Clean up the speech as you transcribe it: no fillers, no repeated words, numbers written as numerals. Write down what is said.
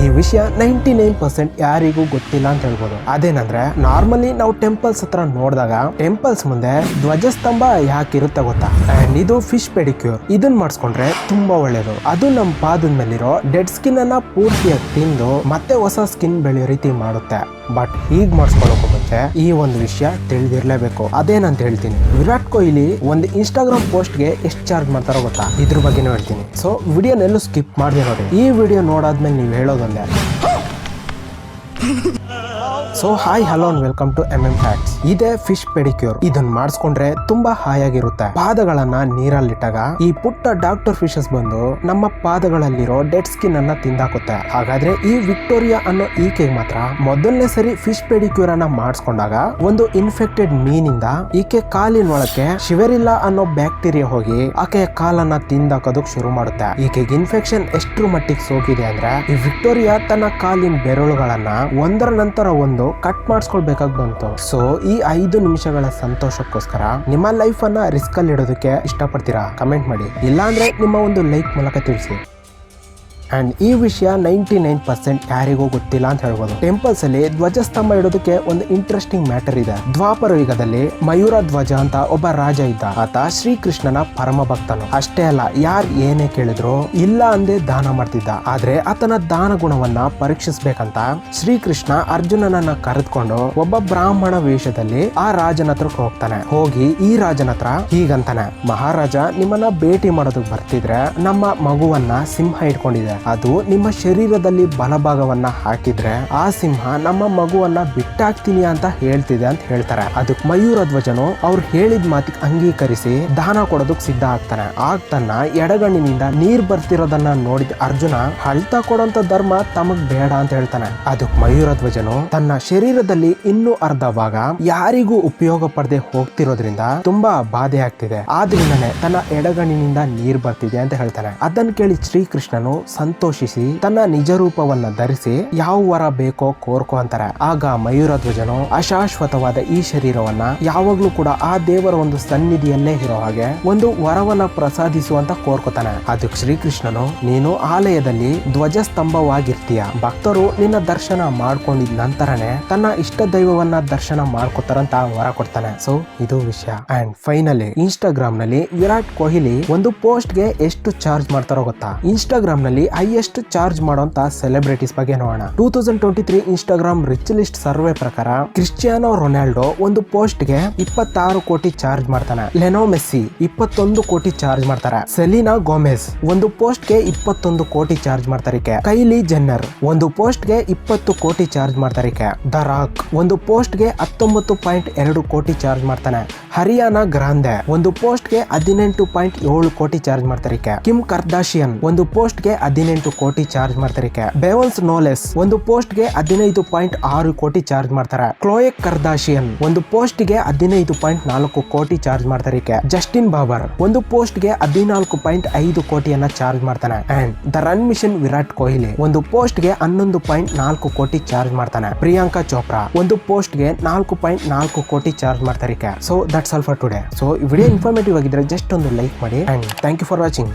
ಈ ವಿಷಯ 99% ಯಾರಿಗೂ ಗೊತ್ತಿಲ್ಲ ಅಂತ ಹೇಳ್ಬೋದು. ಅದೇನಂದ್ರೆ ನಾರ್ಮಲಿ ನಾವು ಟೆಂಪಲ್ಸ್ ಹತ್ರ ನೋಡಿದಾಗ ಟೆಂಪಲ್ಸ್ ಮುಂದೆ ಧ್ವಜಸ್ತಂಭ ಯಾಕಿರುತ್ತೆ ಗೊತ್ತಾ? ಅಂಡ್ ಇದು ಫಿಶ್ ಪೆಡಿಕ್ಯೂರ್. ಇದನ್ನ ಮಾಡಿಸ್ಕೊಂಡ್ರೆ ತುಂಬಾ ಒಳ್ಳೇದು. ಅದು ನಮ್ಮ ಪಾದದ ಮೇಲಿರೋ ಡೆಡ್ ಸ್ಕಿನ್ ಅನ್ನ ಪೂರ್ತಿಯಾಗಿ ತಿಂದು ಮತ್ತೆ ಹೊಸ ಸ್ಕಿನ್ ಬೆಳೆಯೋ ರೀತಿ ಮಾಡುತ್ತೆ. ಬಟ್ ಹೀಗ್ ಮಾಡಿಸ್ಕೊಳ್ಳೋಕೆ ಮುಂಚೆ ಈ ಒಂದು ವಿಷಯ ತಿಳಿದಿರ್ಲೇಬೇಕು. ಅದೇನಂತ ಹೇಳ್ತೀನಿ. ವಿರಾಟ್ ಕೊಹ್ಲಿ ಒಂದು ಇನ್ಸ್ಟಾಗ್ರಾಮ್ ಪೋಸ್ಟ್ಗೆ ಎಷ್ಟು ಚಾರ್ಜ್ ಮಾಡ್ತಾರೋ ಗೊತ್ತಾ? ಇದ್ರ ಬಗ್ಗೆನೂ ಹೇಳ್ತೀನಿ. ಸೊ ವಿಡಿಯೋನೆಲ್ಲೂ ಸ್ಕಿಪ್ ಮಾಡಿದೆ ನೋಡಿ. ಈ ವಿಡಿಯೋ ನೋಡಾದ್ಮೇಲೆ ನೀವು ಹೇಳೋದೊಂದೇ. So hi hello and welcome to facts. ಇದೇ ಫಿಶ್ ಪೆಡಿಕ್ಯೂರ್. ಇದನ್ನ ಮಾಡಿಸ್ಕೊಂಡ್ರೆ ತುಂಬಾ ಹಾಯಾಗಿರುತ್ತೆ. ಪಾದಗಳನ್ನ ನೀರಲ್ಲಿಟ್ಟಾಗ ಈ ಪುಟ್ಟ ಡಾಕ್ಟರ್ ಫಿಶಸ್ ಬಂದು ನಮ್ಮ ಪಾದಗಳಲ್ಲಿರೋ ಡೆಡ್ ಸ್ಕಿನ್ ಅನ್ನ ತಿಂದಾಕುತ್ತೆ. ಹಾಗಾದ್ರೆ ಈ ವಿಕ್ಟೋರಿಯಾ ಅನ್ನೋ ಈಕೆಗೆ ಮಾತ್ರ ಮೊದಲನೇ ಸರಿ ಫಿಶ್ ಪೆಡಿಕ್ಯೂರ್ ಅನ್ನ ಮಾಡಿಸ್ಕೊಂಡಾಗ ಒಂದು ಇನ್ಫೆಕ್ಟೆಡ್ ಮೀನಿಂದ ಈಕೆ ಕಾಲಿನ ಒಳಕ್ಕೆ ಶಿವೆರಿಲ್ಲಾ ಅನ್ನೋ ಬ್ಯಾಕ್ಟೀರಿಯಾ ಹೋಗಿ ಆಕೆಯ ಕಾಲನ್ನ ತಿಂದಾಕೋದಕ್ ಶುರು ಮಾಡುತ್ತೆ. ಈಕೆಗೆ ಇನ್ಫೆಕ್ಷನ್ ಎಷ್ಟ್ರ ಮಟ್ಟಿಗೆ ಸೋಕಿದೆ ಅಂದ್ರೆ ಈ ವಿಕ್ಟೋರಿಯಾ ತನ್ನ ಕಾಲಿನ ಬೆರಳುಗಳನ್ನ ಒಂದರ ನಂತರ ಒಂದು ಕಟ್ ಮಾಡಿಸ್ಕೊಳ್ಬೇಕಾಗಿ ಬಂತು. ಸೊ ಈ 5 ನಿಮಿಷಗಳ ಸಂತೋಷಕ್ಕೋಸ್ಕರ ನಿಮ್ಮ ಲೈಫ್ ಅನ್ನ ರಿಸ್ಕ್ ಅಲ್ಲಿ ಇಡೋದಕ್ಕೆ ಇಷ್ಟಪಡ್ತೀರಾ? ಕಮೆಂಟ್ ಮಾಡಿ. ಇಲ್ಲಾಂದ್ರೆ ನಿಮ್ಮ ಒಂದು ಲೈಕ್ ಮೂಲಕ ತಿಳಿಸಿ. ಅಂಡ್ ಈ ವಿಷಯ 99% ಯಾರಿಗೂ ಗೊತ್ತಿಲ್ಲ ಅಂತ ಹೇಳ್ಬೋದು. ಟೆಂಪಲ್ಸ್ ಅಲ್ಲಿ ಧ್ವಜಸ್ತಂಭ ಇಡೋದಕ್ಕೆ ಒಂದು ಇಂಟ್ರೆಸ್ಟಿಂಗ್ ಮ್ಯಾಟರ್ ಇದೆ. ದ್ವಾಪರ ಯುಗದಲ್ಲಿ ಮಯೂರ ಧ್ವಜ ಅಂತ ಒಬ್ಬ ರಾಜ ಇದ್ದ. ಆತ ಶ್ರೀಕೃಷ್ಣನ ಪರಮ ಭಕ್ತನು. ಅಷ್ಟೇ ಅಲ್ಲ, ಯಾರ್ ಏನೇ ಕೇಳಿದ್ರು ಇಲ್ಲ ಅಂದೇ ದಾನ ಮಾಡ್ತಿದ್ದ. ಆದ್ರೆ ಆತನ ದಾನ ಗುಣವನ್ನ ಪರೀಕ್ಷಿಸ್ಬೇಕಂತ ಶ್ರೀಕೃಷ್ಣ ಅರ್ಜುನನನ್ನ ಕರೆದುಕೊಂಡು ಒಬ್ಬ ಬ್ರಾಹ್ಮಣ ವೇಷದಲ್ಲಿ ಆ ರಾಜನ ಹತ್ರಕ್ಕೆ ಹೋಗ್ತಾನೆ. ಹೋಗಿ ಈ ರಾಜನ ಹತ್ರ ಹೀಗಂತಾನೆ, ಮಹಾರಾಜ ನಿಮ್ಮನ್ನ ಭೇಟಿ ಮಾಡೋದಕ್ಕೆ ಬರ್ತಿದ್ರೆ ನಮ್ಮ ಮಗುವನ್ನ ಸಿಂಹ ಇಟ್ಕೊಂಡಿದೆ. ಅದು ನಿಮ್ಮ ಶರೀರದಲ್ಲಿ ಬಲಭಾಗವನ್ನ ಹಾಕಿದ್ರೆ ಆ ಸಿಂಹ ನಮ್ಮ ಮಗುವನ್ನ ಬಿಟ್ಟಾಕ್ತೀನಿ ಅಂತ ಹೇಳ್ತಿದೆ ಅಂತ ಹೇಳ್ತಾರೆ. ಅದಕ್ಕೆ ಮಯೂರ ಧ್ವಜನು ಅವ್ರು ಹೇಳಿದ ಮಾತಿಗೆ ಅಂಗೀಕರಿಸಿ ದಾನ ಕೊಡೋದಕ್ ಸಿದ್ಧ ಆಗ್ತಾನೆ. ಆಗ ತನ್ನ ಎಡಗಣ್ಣಿನಿಂದ ನೀರ್ ಬರ್ತಿರೋದನ್ನ ನೋಡಿದ ಅರ್ಜುನ ಅಳ್ತಾ ಕೊಡೋಂತ ಧರ್ಮ ತಮಗ್ ಬೇಡ ಅಂತ ಹೇಳ್ತಾನೆ. ಅದಕ್ಕೆ ಮಯೂರ ಧ್ವಜನು ತನ್ನ ಶರೀರದಲ್ಲಿ ಇನ್ನೂ ಅರ್ಧ ಭಾಗ ಯಾರಿಗೂ ಉಪಯೋಗ ಪಡೆದೇ ಹೋಗ್ತಿರೋದ್ರಿಂದ ತುಂಬಾ ಬಾಧೆ ಆಗ್ತಿದೆ. ಆದ್ರಿಂದನೇ ತನ್ನ ಎಡಗಣ್ಣಿನಿಂದ ನೀರ್ ಬರ್ತಿದೆ ಅಂತ ಹೇಳ್ತಾನೆ. ಅದನ್ನ ಕೇಳಿ ಶ್ರೀಕೃಷ್ಣನು ಸಂತೋಷಿಸಿ ತನ್ನ ನಿಜ ರೂಪವನ್ನ ಧರಿಸಿ ಯಾವ ವರ ಬೇಕೋ ಕೋರ್ಕೋ ಅಂತಾರೆ. ಆಗ ಮಯೂರ ಧ್ವಜನು ಅಶಾಶ್ವತವಾದ ಈ ಶರೀರವನ್ನ ಯಾವಾಗ್ಲೂ ಕೂಡ ಆ ದೇವರ ಒಂದು ಸನ್ನಿಧಿಯಲ್ಲೇ ಇರೋ ಹಾಗೆ ಒಂದು ವರವನ್ನ ಪ್ರಸಾದಿಸುವಂತ ಕೋರ್ಕೋತಾನೆ. ಅದಕ್ಕೆ ಶ್ರೀಕೃಷ್ಣನು ನೀನು ಆಲಯದಲ್ಲಿ ಧ್ವಜಸ್ತಂಭವಾಗಿರ್ತೀಯ. ಭಕ್ತರು ನಿನ್ನ ದರ್ಶನ ಮಾಡ್ಕೊಂಡಿದ ನಂತರನೇ ತನ್ನ ಇಷ್ಟ ದೈವವನ್ನ ದರ್ಶನ ಮಾಡ್ಕೋತಾರಂತ ವರ ಕೊಡ್ತಾನೆ. ಸೊ ಇದು ವಿಷಯ. ಅಂಡ್ ಫೈನಲಿ ಇನ್ಸ್ಟಾಗ್ರಾಮ್ ನಲ್ಲಿ ವಿರಾಟ್ ಕೊಹ್ಲಿ ಒಂದು ಪೋಸ್ಟ್ ಗೆ ಎಷ್ಟು ಚಾರ್ಜ್ ಮಾಡ್ತಾರೋ ಗೊತ್ತಾ? ಇನ್ಸ್ಟಾಗ್ರಾಮ್ ನಲ್ಲಿ ಹೈಯೆಸ್ಟ್ ಚಾರ್ಜ್ ಮಾಡುವಂತ ಸೆಲೆಬ್ರಿಟೀಸ್ ಬಗ್ಗೆ ನೋಡೋಣ. 2023 ಇನ್ಸ್ಟಾಗ್ರಾಮ್ ರಿಚ್ ಲಿಸ್ಟ್ ಸರ್ವೆ ಪ್ರಕಾರ ಕ್ರಿಸ್ಟಿಯಾನೋ ರೊನಾಲ್ಡೋ ಒಂದು ಪೋಸ್ಟ್ ಗೆ 26 ಕೋಟಿ ಚಾರ್ಜ್ ಮಾಡ್ತಾನೆ. ಲೆನೋ ಮೆಸ್ಸಿ 21 ಕೋಟಿ ಚಾರ್ಜ್ ಮಾಡ್ತಾರೆ. ಸೆಲಿನಾ ಗೋಮೆಸ್ ಒಂದು ಪೋಸ್ಟ್ ಗೆ 21 ಕೋಟಿ ಚಾರ್ಜ್ ಮಾಡ್ತಾರೆ. ಕೈಲಿ ಜೆನ್ನರ್ ಒಂದು ಪೋಸ್ಟ್ ಗೆ 20 ಕೋಟಿ ಚಾರ್ಜ್ ಮಾಡ್ತಾರೆ. ದ ರಾಕ್ ಒಂದು ಪೋಸ್ಟ್ ಗೆ 19.2 ಕೋಟಿ ಚಾರ್ಜ್ ಮಾಡ್ತಾನೆ. ಹರಿಯಾನಾ ಗ್ರಾಂಡೆ ಒಂದು ಪೋಸ್ಟ್ ಗೆ 18.7 ಕೋಟಿ ಚಾರ್ಜ್ ಮಾಡ್ತಾರೆ. ಕಿಮ್ ಕರ್ದಾಶಿಯನ್ ಒಂದು ಪೋಸ್ಟ್ ಗೆ 18 ಕೋಟಿ ಚಾರ್ಜ್ ಮಾಡ್ತಾರೆ. ಬೇವನ್ಸ್ ನೋಲೆಸ್ ಒಂದು ಪೋಸ್ಟ್ ಗೆ 15.6 ಕೋಟಿ ಚಾರ್ಜ್ ಮಾಡ್ತಾರೆ. ಕ್ಲೋಯೆ ಕರ್ದಾಶಿಯನ್ ಒಂದು ಪೋಸ್ಟ್ ಗೆ 15.4 ಕೋಟಿ ಚಾರ್ಜ್ ಮಾಡ್ತಾರೆ. ಜಸ್ಟಿನ್ ಬಾಬರ್ ಒಂದು ಪೋಸ್ಟ್ ಗೆ 14.5 ಕೋಟಿಯನ್ನ ಚಾರ್ಜ್ ಮಾಡ್ತಾನೆ. And the run machine Virat Kohli ಒಂದು ಪೋಸ್ಟ್ ಗೆ 11.4 ಕೋಟಿ ಚಾರ್ಜ್ ಮಾಡ್ತಾನೆ. ಪ್ರಿಯಾಂಕಾ ಚೋಪ್ರಾ ಒಂದು ಪೋಸ್ಟ್ ಗೆ 4.4 ಕೋಟಿ ಚಾರ್ಜ್ ಮಾಡ್ತಾರೆ. So that's all for today. So ಈ ವಿಡಿಯೋ ಇನ್ಫಾರ್ಮೇಟಿವ್ ಆಗಿದ್ರೆ ಜಸ್ಟ್ ಒಂದು ಲೈಕ್ ಮಾಡಿ. And thank you for watching.